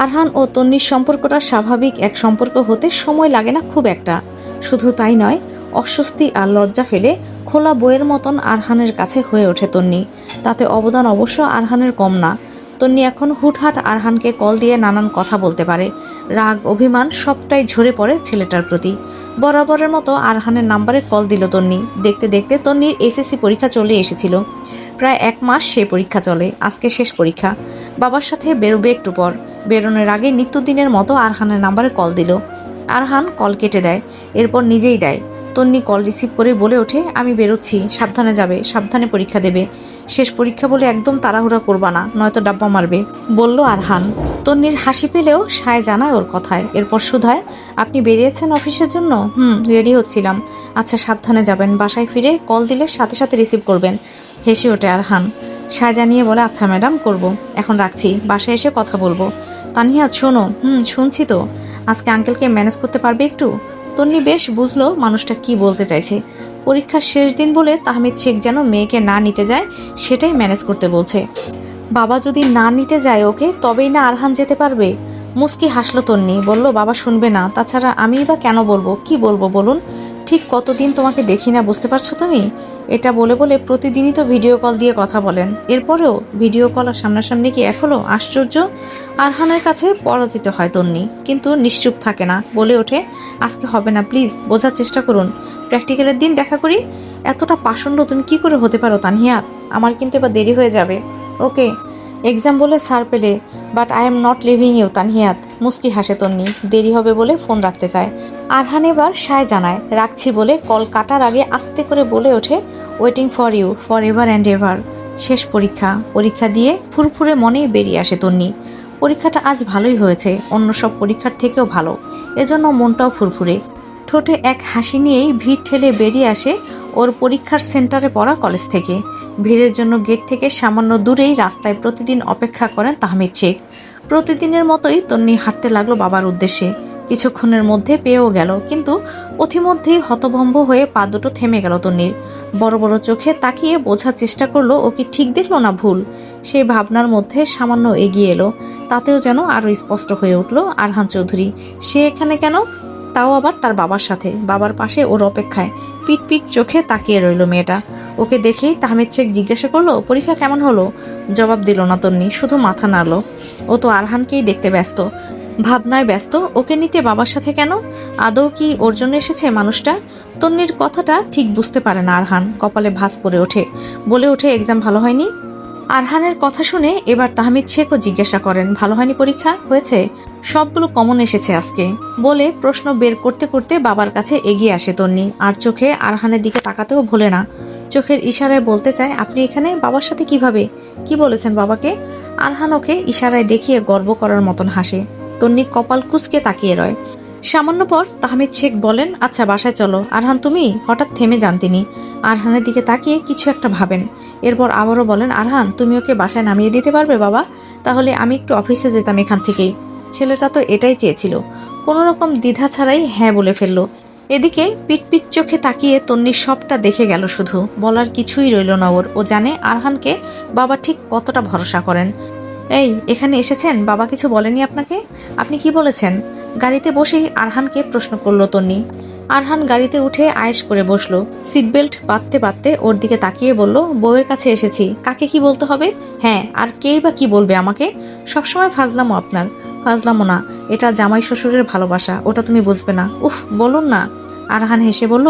আরহান ও তন্নির সম্পর্কটা স্বাভাবিক এক সম্পর্ক হতে সময় লাগে না খুব একটা। শুধু তাই নয়, অস্বস্তি আর লজ্জা ফেলে খোলা বইয়ের মতন আরহানের কাছে হয়ে ওঠে তন্নি। তাতে অবদান অবশ্য আরহানের কম না। তন্নি এখন হুটহাট আরহানকে কল দিয়ে নানান কথা বলতে পারে। রাগ অভিমান সবটাই ঝরে পড়ে ছেলেটার প্রতি। বরাবরের মতো আরহানের নাম্বারে কল দিল তন্নি। দেখতে দেখতে তন্নির এসএসসি পরীক্ষা চলে এসেছিল। প্রায় 1 মাস সে পরীক্ষা চলে, আজকে শেষ পরীক্ষা। বাবার সাথে বেরোবে একটু পর। বেরোনোর আগে নিত্যদিনের মতো আরহানের নাম্বারে কল দিল। আরহান কল কেটে দেয়, এরপর নিজেই দেয়। তন্নি কল রিসিভ করে বলে ওঠে, আমি বেরোচ্ছি, সাবধানে যাবে, সাবধানে পরীক্ষা দেবে। শেষ পরীক্ষা বলে একদম তাড়াহুড়া করবা না, নয়তো ডাব্বা মারবে, বলল আরহান। তন্নির হাসি পেলেও সায় জানায় ওর কথায়। এরপর শুধায়, আপনি বেরিয়েছেন অফিসের জন্য? রেডি হচ্ছিলাম। আচ্ছা, সাবধানে যাবেন, বাসায় ফিরে কল দিলে সাথে সাথে রিসিভ করবেন। হেসে ওঠে আরহান। সায় জানিয়ে বলে, আচ্ছা ম্যাডাম, করব, এখন রাখছি, বাসায় এসে কথা বলবো। তানিয়া শোনো। শুনছি তো। আজকে আঙ্কেলকে ম্যানেজ করতে পারবে একটু? তন্নি বেশ বুঝলো মানুষটা কি বলতে চাইছে। পরীক্ষার শেষ দিন বলে তাহমিদ শেখ যেন মেয়েকে না নিতে যায়, সেটাই ম্যানেজ করতে বলছে। বাবা যদি না নিতে যায় ওকে, তবেই না আরহান যেতে পারবে। মুস্কি হাসলো তন্নি, বলল, বাবা শুনবে না, তাছাড়া আমিই বা কেন বলবো? কি বলবো বলুন? ঠিক কতদিন তোমাকে দেখি না, বুঝতে পারছো তুমি? এটা বলে বলে প্রতিদিনই তো ভিডিও কল দিয়ে কথা বলেন, এরপরেও ভিডিও কল আর সামনাসামনি কি এক হলো? আশ্চর্য। আরহানের কাছে পরাজিত হয় তন্নি, কিন্তু নিশ্চুপ থাকে না, বলে ওঠে, আজকে হবে না, প্লিজ বোঝার চেষ্টা করুন, প্র্যাকটিক্যালের দিন দেখা করি। এতটা পাষণ্ড তুমি কি করে হতে পারো তানহিয়া? আমার কিন্তু এবার দেরি হয়ে যাবে। ওকে, এক্সাম বলে ছাড় পেলে, but I am not leaving you Tanhiyat. মুস্কি হাসে তন্নি, দেরি হবে বলে ফোন রাখতে চায়। আরহান এবার সায় জানায়, রাখছি বলে কল কাটার আগে আস্তে করে বলে ওঠে, waiting for you for ever and ever. শেষ পরীক্ষা। পরীক্ষা দিয়ে ফুরফুরে মনেই বেরিয়ে আসে তন্নি। পরীক্ষাটা আজ ভালোই হয়েছে, অন্য সব পরীক্ষার থেকেও ভালো, এজন্য মনটাও ফুরফুরে। ঠোঁটে এক হাসি নিয়েই ভিড় ঠেলে বেরিয়ে আসে ওর পরীক্ষার সেন্টারে পড়া কলেজ থেকে। ভিড়ের জন্য গেট থেকে সামান্য দূরেই রাস্তায় প্রতিদিন অপেক্ষা করেন তাহমিদ শেখ। প্রতিদিনের মতোই তন্নি হাঁটতে লাগলো বাবার উদ্দেশ্যে। কিছুক্ষণের মধ্যে পেয়েও গেল, কিন্তু পথিমধ্যেই হতভম্ব হয়ে পা দুটো থেমে গেল তন্নির। বড় বড় চোখে তাকিয়ে বোঝার চেষ্টা করলো ও কি ঠিক দেখলো না ভুল। সেই ভাবনার মধ্যে সামান্য এগিয়ে এলো, তাতেও যেন আরো স্পষ্ট হয়ে উঠল আরহান চৌধুরী। সে এখানে কেন? তাও আবার তার বাবার সাথে, বাবার পাশে ওর অপেক্ষায়। পিট পিট চোখে তাকিয়ে রইল মেয়েটা। ওকে দেখেই তাহমিদ শেখ জিজ্ঞাসা করলো, পরীক্ষা কেমন হলো? জবাব দিল না তন্নি, শুধু মাথা নাড়ল। ও তো আরহানকেই দেখতে ব্যস্ত, ভাবনায় ব্যস্ত। ওকে নিতে বাবার সাথে কেন? আদৌ কি ওর জন্য এসেছে মানুষটা? তন্নির কথাটা ঠিক বুঝতে পারে না আরহান। কপালে ভাঁজ পড়ে ওঠে, বলে ওঠে, এক্সাম ভালো হয়নি? আরহানের কথা শুনে এবার তাহমিদ শেখও জিজ্ঞাসা করেন, ভালো হয়নি পরীক্ষা? হয়েছে, সবগুলো কমন এসেছে আজকে, বলে প্রশ্ন বের করতে করতে বাবার কাছে এগিয়ে আসে তন্নি। আর চোখে আরহানের দিকে তাকাতেও ভোলে না। চোখের ইশারায় বলতে চায়, আপনি এখানে বাবার সাথে কিভাবে? কি বলেছেন বাবাকে? আরহান ওকে ইশারায় দেখিয়ে গর্ব করার মতন হাসে। তন্নি কপাল কুঁচকে তাকিয়ে রয়। সামান্য পর তাহমিদ শেখ বলেন, আচ্ছা বাসায় চলো। আরহান তুমি? হঠাৎ থেমে যান তিনি। আরহানের দিকে তাকিয়ে কিছু একটা ভাবেন। এরপর আবারও বলেন, আরহান তুমি ওকে বাসায় নামিয়ে দিতে পারবে বাবা? তাহলে আমি একটু অফিসে যেতাম এখান থেকেই। ছেলেটা তো এটাই চেয়েছিল। কোনো রকম দ্বিধা ছাড়াই হ্যাঁ বলে ফেলল। এদিকে পিটপিট চোখে তাকিয়ে তন্নির সবটা দেখে গেল, শুধু বলার কিছুই রইল না ওর। ও জানে আরহানকে বাবা ঠিক কতটা ভরসা করেন। এই, এখানে এসেছেন, বাবা কিছু বলেনি আপনাকে? আপনি কি বলেছেন? গাড়িতে বসেই আরহানকে প্রশ্ন করলো তন্নি। আরহান গাড়িতে উঠে আয়েশ করে বসলো। সিট বেল্ট বাঁধতে বাঁধতে ওর দিকে তাকিয়ে বলল, বউয়ের কাছে এসেছি, কাকে কি বলতে হবে? হ্যাঁ, আর কেই বা কি বলবে আমাকে? সবসময় ফাজলামো আপনার। ফাজলামো না, এটা জামাই শ্বশুরের ভালোবাসা, ওটা তুমি বুঝবে না। উফ, বলুন না। আরহান হেসে বলল,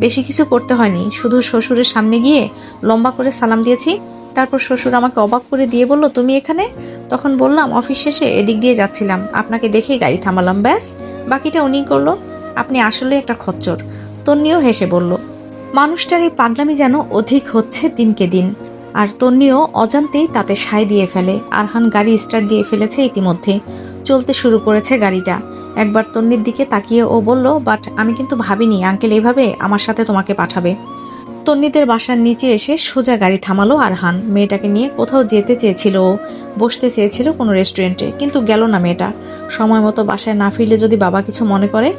বেশি কিছু করতে হয়নি, শুধু শ্বশুরের সামনে গিয়ে লম্বা করে সালাম দিয়েছি। তারপর শ্বশুর আমাকে অবাক করে দিয়ে বলল, তুমি এখানে? তখন বললাম, অফিস শেষে এদিক দিয়ে যাচ্ছিলাম, আপনাকে দেখেই গাড়ি থামালাম, ব্যাস। বাকিটা উনি করলো। আপনি আসলে একটা খচ্চর। তন্নিও হেসে বলল। মানুষটার এই পাগলামি যেন অধিক হচ্ছে দিনকে দিন। আর তন্নিও অজান্তেই তাতে সায় দিয়ে ফেলে। আরহান গাড়ি স্টার্ট দিয়ে ফেলেছে ইতিমধ্যে। চলতে শুরু করেছে গাড়িটা। একবার তন্নির দিকে তাকিয়ে ও বলল, বাট আমি কিন্তু ভাবিনি আঙ্কেল এইভাবে আমার সাথে তোমাকে পাঠাবে। তন্নিদের বাসার নিচে এসে সোজা গাড়ি থামালো আরহান। মেয়েটাকে নিয়ে কোথাও যেতে চেয়েছিল ও, বসতে চেয়েছিল কোনো রেস্টুরেন্টে, কিন্তু গেল না মেয়েটা। সময় মতো বাসায় না ফিরলে যদি বাবা কিছু মনে করে,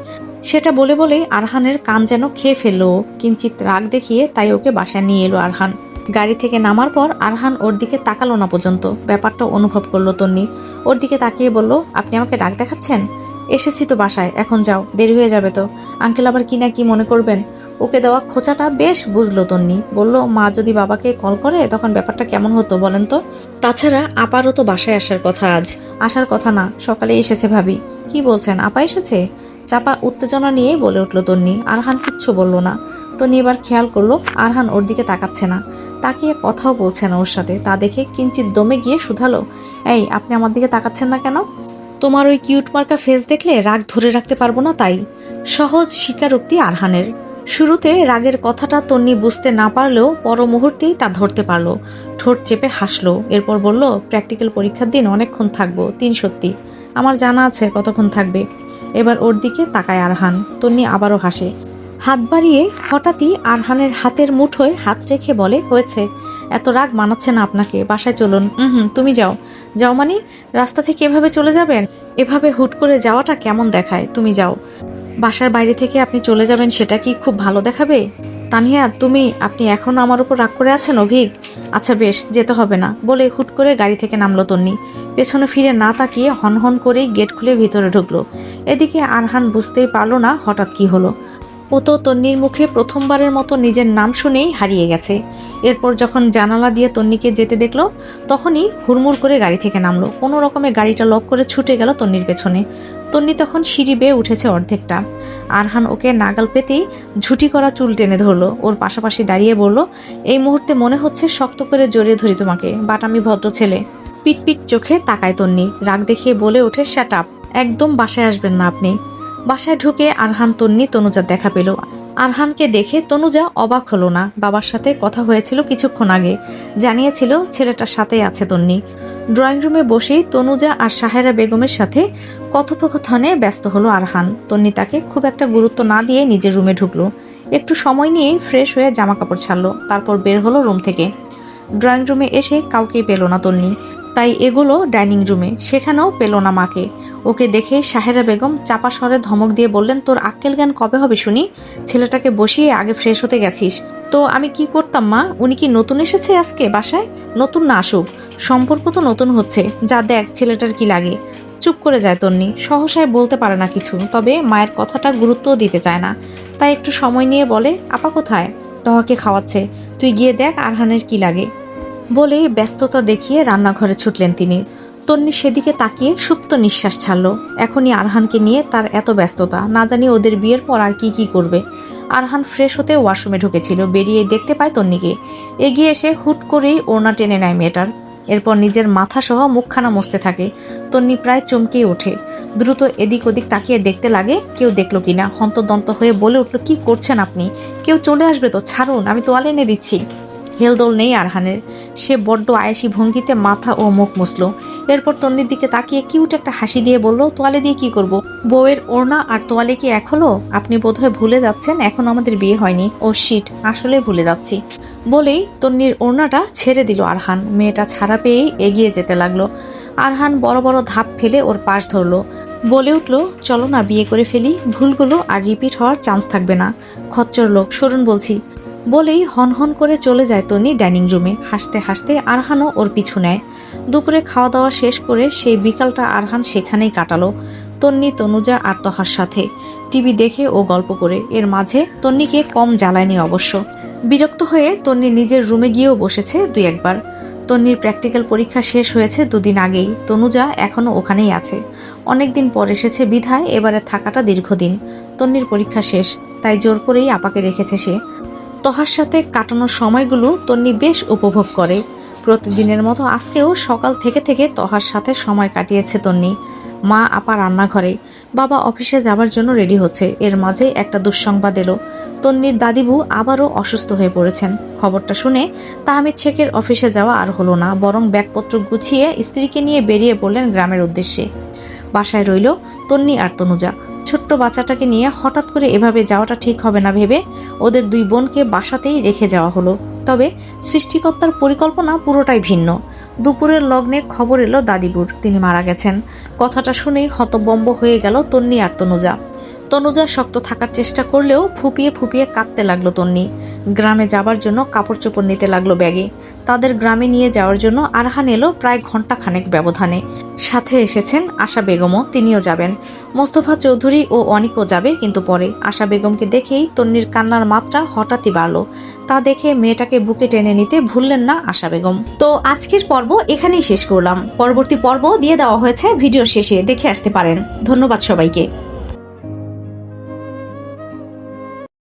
সেটা বলে বলেই আরহানের কান যেন খেয়ে ফেললো ও। কিঞ্চিত রাগ দেখিয়ে তাই ওকে বাসায় নিয়ে এলো আরহান। গাড়ি থেকে নামার পর আরহান ওর দিকে তাকালো না পর্যন্ত। ব্যাপারটা অনুভব করলো তন্নি। ওর দিকে তাকিয়ে বলল, আপনি আমাকে ডাক দেখাচ্ছেন? এসেছি তো বাসায়, এখন যাও, দেরি হয়ে যাবে তো। আঙ্কেল আবার কি না কি মনে করবেন। ওকে দেওয়া খোঁচাটা বেশ বুঝলো তন্নি। বলল, মা যদি বাবাকে কল করে তখন ব্যাপারটা কেমন হতো বলেন তো। তাছাড়া আপারও তো বাসায় আসার কথা আজ। আসার কথা না, সকালে এসেছে ভাবি। কি বলছেন, আপা এসেছে? চাপা উত্তেজনা নিয়ে বলে উঠল তন্নি। আরহান কিচ্ছু বলল না। তন্নি এবার খেয়াল করলো আরহান ওর দিকে তাকাচ্ছে না, তাকিয়ে কথাও বলছে না ওর সাথে। তা দেখে কিঞ্চিত দমে গিয়ে শুধালো, এই আপনি আমার দিকে তাকাচ্ছেন না কেন? তোমার ওই কিউট মার্কা ফেস দেখলে রাগ ধরে রাখতে পারবো না তাই। সহজ স্বীকারোক্তি আরহানের। শুরুতে রাগের কথাটা তন্নি বুঝতে না পারলেও পর মুহূর্তেই তা ধরতে পারলো। ঠোঁট চেপে হাসলো। এরপর বলল, প্র্যাকটিক্যাল পরীক্ষার দিন অনেকক্ষণ থাকবো, 3 সত্যি। আমার জানা আছে কতক্ষণ থাকবে। এবার ওর দিকে তাকায় আরহান। তন্নি আবারও হাসে। হাত বাড়িয়ে হঠাৎই আরহানের হাতের মুঠোয় হাত রেখে বলে, হয়েছে, এত রাগ মানাচ্ছে না আপনাকে, বাসায় চলুন। তুমি যাও। যাও মানে? রাস্তা থেকে এভাবে চলে যাবেন? এভাবে হুট করে যাওয়াটা কেমন দেখায়? তুমি যাও। বাসার বাইরে থেকে আপনি চলে যাবেন সেটা কি খুব ভালো দেখাবে? তানিয়া, আপনি এখনো আমার উপর রাগ করে আছেন অভিক? আচ্ছা বেশ, যেতে হবে না বলে হুট করে গাড়ি থেকে নামলো তন্নি। পেছনে ফিরে না তাকিয়ে হনহন করেই গেট খুলে ভিতরে ঢুকলো। এদিকে আরহান বুঝতেই পারলো না হঠাৎ কি হলো। ও তো তন্নির মুখে প্রথমবারের মতো নিজের নাম শুনেই হারিয়ে গেছে। এরপর যখন জানালা দিয়ে তন্নিকে যেতে দেখলো, তখনই হুড়মুড় করে গাড়ি থেকে নামলো। কোনো রকমে গাড়িটা লক করে ছুটে গেল তন্নির পেছনে। তন্নি তখন সিঁড়ি বেয়ে উঠেছে অর্ধেকটা। আরহান ওকে নাগাল পেতেই ঝুটি করা চুল টেনে ধরলো। ওর পাশাপাশি দাঁড়িয়ে বলল, এই মুহূর্তে মনে হচ্ছে শক্ত করে জড়িয়ে ধরি তোমাকে, বাট আমি ভদ্র ছেলে। পিটপিট চোখে তাকায় তন্নি। রাগ দেখিয়ে বলে ওঠে, শ্যাট আপ, একদম বাসায় আসবেন না আপনি। বাসায় ঢুকে আরহান তন্নি তনুজার দেখা পেল। আরহানকে দেখে তনুজা অবাক হলো না। বাবার সাথে কথা হয়েছিল কিছুক্ষণ আগে, জানিয়েছিল ছেলেটার সাথেই আছে তন্নি। ড্রয়িং রুমে বসেই তনুজা আর সাহেরা বেগমের সাথে কথোপকথনে ব্যস্ত হলো আরহান। তন্নি তাকে খুব একটা গুরুত্ব না দিয়ে নিজের রুমে ঢুকলো। একটু সময় নিয়ে ফ্রেশ হয়ে জামা কাপড় ছাড়লো, তারপর বের হলো রুম থেকে। ড্রয়িং রুমে এসে কাউকেই পেল না তন্নি, তাই এগুলো ডাইনিং রুমে, সেখানেও পেল না মাকে। ওকে দেখে সাহেরা বেগম চাপা স্বরে ধমক দিয়ে বললেন, তোর আক্কেল জ্ঞান কবে হবে শুনি? ছেলেটাকে বসিয়ে আগে ফ্রেশ হতে গেছিস তো আমি কি করতাম মা? উনি কি নতুন এসেছে আজকে বাসায়? নতুন না আসুক, সম্পর্ক তো নতুন হচ্ছে। যা দেখ ছেলেটার কি লাগে। চুপ করে যায় তন্নি, সহসায় বলতে পারে না কিছু, তবে মায়ের কথাটা গুরুত্বও দিতে চায় না। তাই একটু সময় নিয়ে বলে, আপা কোথায়? তহাকে খাওয়াচ্ছে, তুই গিয়ে দেখ আরহানের কি লাগে। বলেই ব্যস্ততা দেখিয়ে রান্নাঘরে ছুটলেন তিনি। তন্নি সেদিকে তাকিয়ে সুপ্ত নিঃশ্বাস ছাড়ল। এখনই আরহানকে নিয়ে তার এত ব্যস্ততা, না জানি ওদের বিয়ের পর আর কি কি করবে। আরহান ফ্রেশ হতে ওয়াশরুমে ঢুকেছিল, বেরিয়ে দেখতে পায় তন্নিকে। এগিয়ে এসে হুট করেই ওড়না টেনে নেয় মেয়েটার। এরপর নিজের মাথা সহ মুখখানা মুছতে থাকে। তন্নি প্রায় চমকে ওঠে। দ্রুত এদিক ওদিক তাকিয়ে দেখতে লাগে কেউ দেখলো কিনা। হন্তদন্ত হয়ে বলে উঠল, কি করছেন আপনি? কেউ চলে আসবে তো, ছাড়ুন, আমি তোয়ালে এনে দিচ্ছি। হেলদোল নেই আরহানের। সে বড্ড আয়েসি ভঙ্গিতে মাথা ও মুখ মুছল। এরপর তন্নির দিকে তাকিয়ে কিউট একটা হাসি দিয়ে বলল, তোয়ালে দিয়ে কি করব? বউয়ের ওড়না আর তোয়ালে কি এক হলো? আপনি বোধহয় ভুলে যাচ্ছেন এখন আমাদের বিয়ে হয়নি। ও শিট, আসলে ভুলে যাচ্ছি। বলেই তন্নির ওড়নাটা ছেড়ে দিল আরহান। মেয়েটা ছাড়া পেয়েই এগিয়ে যেতে লাগলো। আরহান বড় বড় ধাপ ফেলে ওর পাশ ধরলো। বলে উঠল, চলো না বিয়ে করে ফেলি, ভুলগুলো আর রিপিট হওয়ার চান্স থাকবে না। খচ্চর লোক, সরুন বলছি। বলেই হনহন করে চলে যায় তন্নি ডাইনিং রুমে। হাসতে হাসতে আরহানও ওর পিছু নেয়। দুপুরে খাওয়া দাওয়া শেষ করে সেই বিকালটা আরহান সেখানেই কাটালো, তন্নি, তনুজা আর তহার সাথে। টিভি দেখে ও গল্প করে। এর মাঝে তন্নিকে কম জ্বালায়নি অবশ্য। বিরক্ত হয়ে তন্নি নিজের রুমে গিয়েও বসেছে 2-1 বার। তন্নির প্র্যাকটিক্যাল পরীক্ষা শেষ হয়েছে 2 দিন আগেই। তনুজা এখনো ওখানেই আছে। অনেকদিন পর এসেছে বিধায় এবারে থাকাটা দীর্ঘদিন। তন্নির পরীক্ষা শেষ, তাই জোর করেই আপাকে রেখেছে সে। তহার সাথে কাটানোর সময়গুলো তন্নি বেশ উপভোগ করে। প্রতিদিনের মতো আজকেও সকাল থেকে থেকে তহার সাথে সময় কাটিয়েছে তন্নি। মা আপা রান্নাঘরে, বাবা অফিসে যাবার জন্য রেডি হচ্ছে। এর মাঝে একটা দুঃসংবাদ এলো। তন্নির দাদিবু আবারও অসুস্থ হয়ে পড়েছেন। খবরটা শুনে তাহমিদ শেখের অফিসে যাওয়া আর হলো না, বরং ব্যাগপত্র গুছিয়ে স্ত্রীকে নিয়ে বেরিয়ে পড়লেন গ্রামের উদ্দেশ্যে। বাসায় রইল তন্নি আর তনুজা। ছোট্ট বাচ্চাটাকে নিয়ে হঠাৎ করে এভাবে যাওয়াটা ঠিক হবে না ভেবে ওদের 2 বোনকে বাসাতেই রেখে যাওয়া হলো। তবে সৃষ্টিকর্তার পরিকল্পনা পুরোটাই ভিন্ন। দুপুরের লগ্নে খবর এলো দাদিবুর, তিনি মারা গেছেন। কথাটা শুনেই হতবম্ব হয়ে গেল তন্নি আর তনুজা। তনুজা শক্ত থাকার চেষ্টা করলেও ফুপিয়ে ফুপিয়ে কাঁদতে লাগলো তন্নি। গ্রামে যাবার জন্য কাপড় চোপড় নিতে লাগলো ব্যাগে। তাদের গ্রামে নিয়ে যাওয়ার জন্য আরহান এলো প্রায় ঘন্টাখানেক ব্যবধানে। সাথে এসেছেন আশা বেগমও, তিনিও যাবেন। মোস্তফা চৌধুরী ও অনিকও যাবে, কিন্তু পরে। আশা বেগমকে দেখেই তন্নির কান্নার মাত্রা হঠাৎই বাড়ল। তা দেখে মেয়েটাকে বুকে টেনে নিতে ভুললেন না আশা বেগম। তো আজকের পর্ব এখানেই শেষ করলাম। পরবর্তী পর্ব দিয়ে দেওয়া হয়েছে ভিডিও শেষে, দেখে আসতে পারেন। ধন্যবাদ সবাইকে।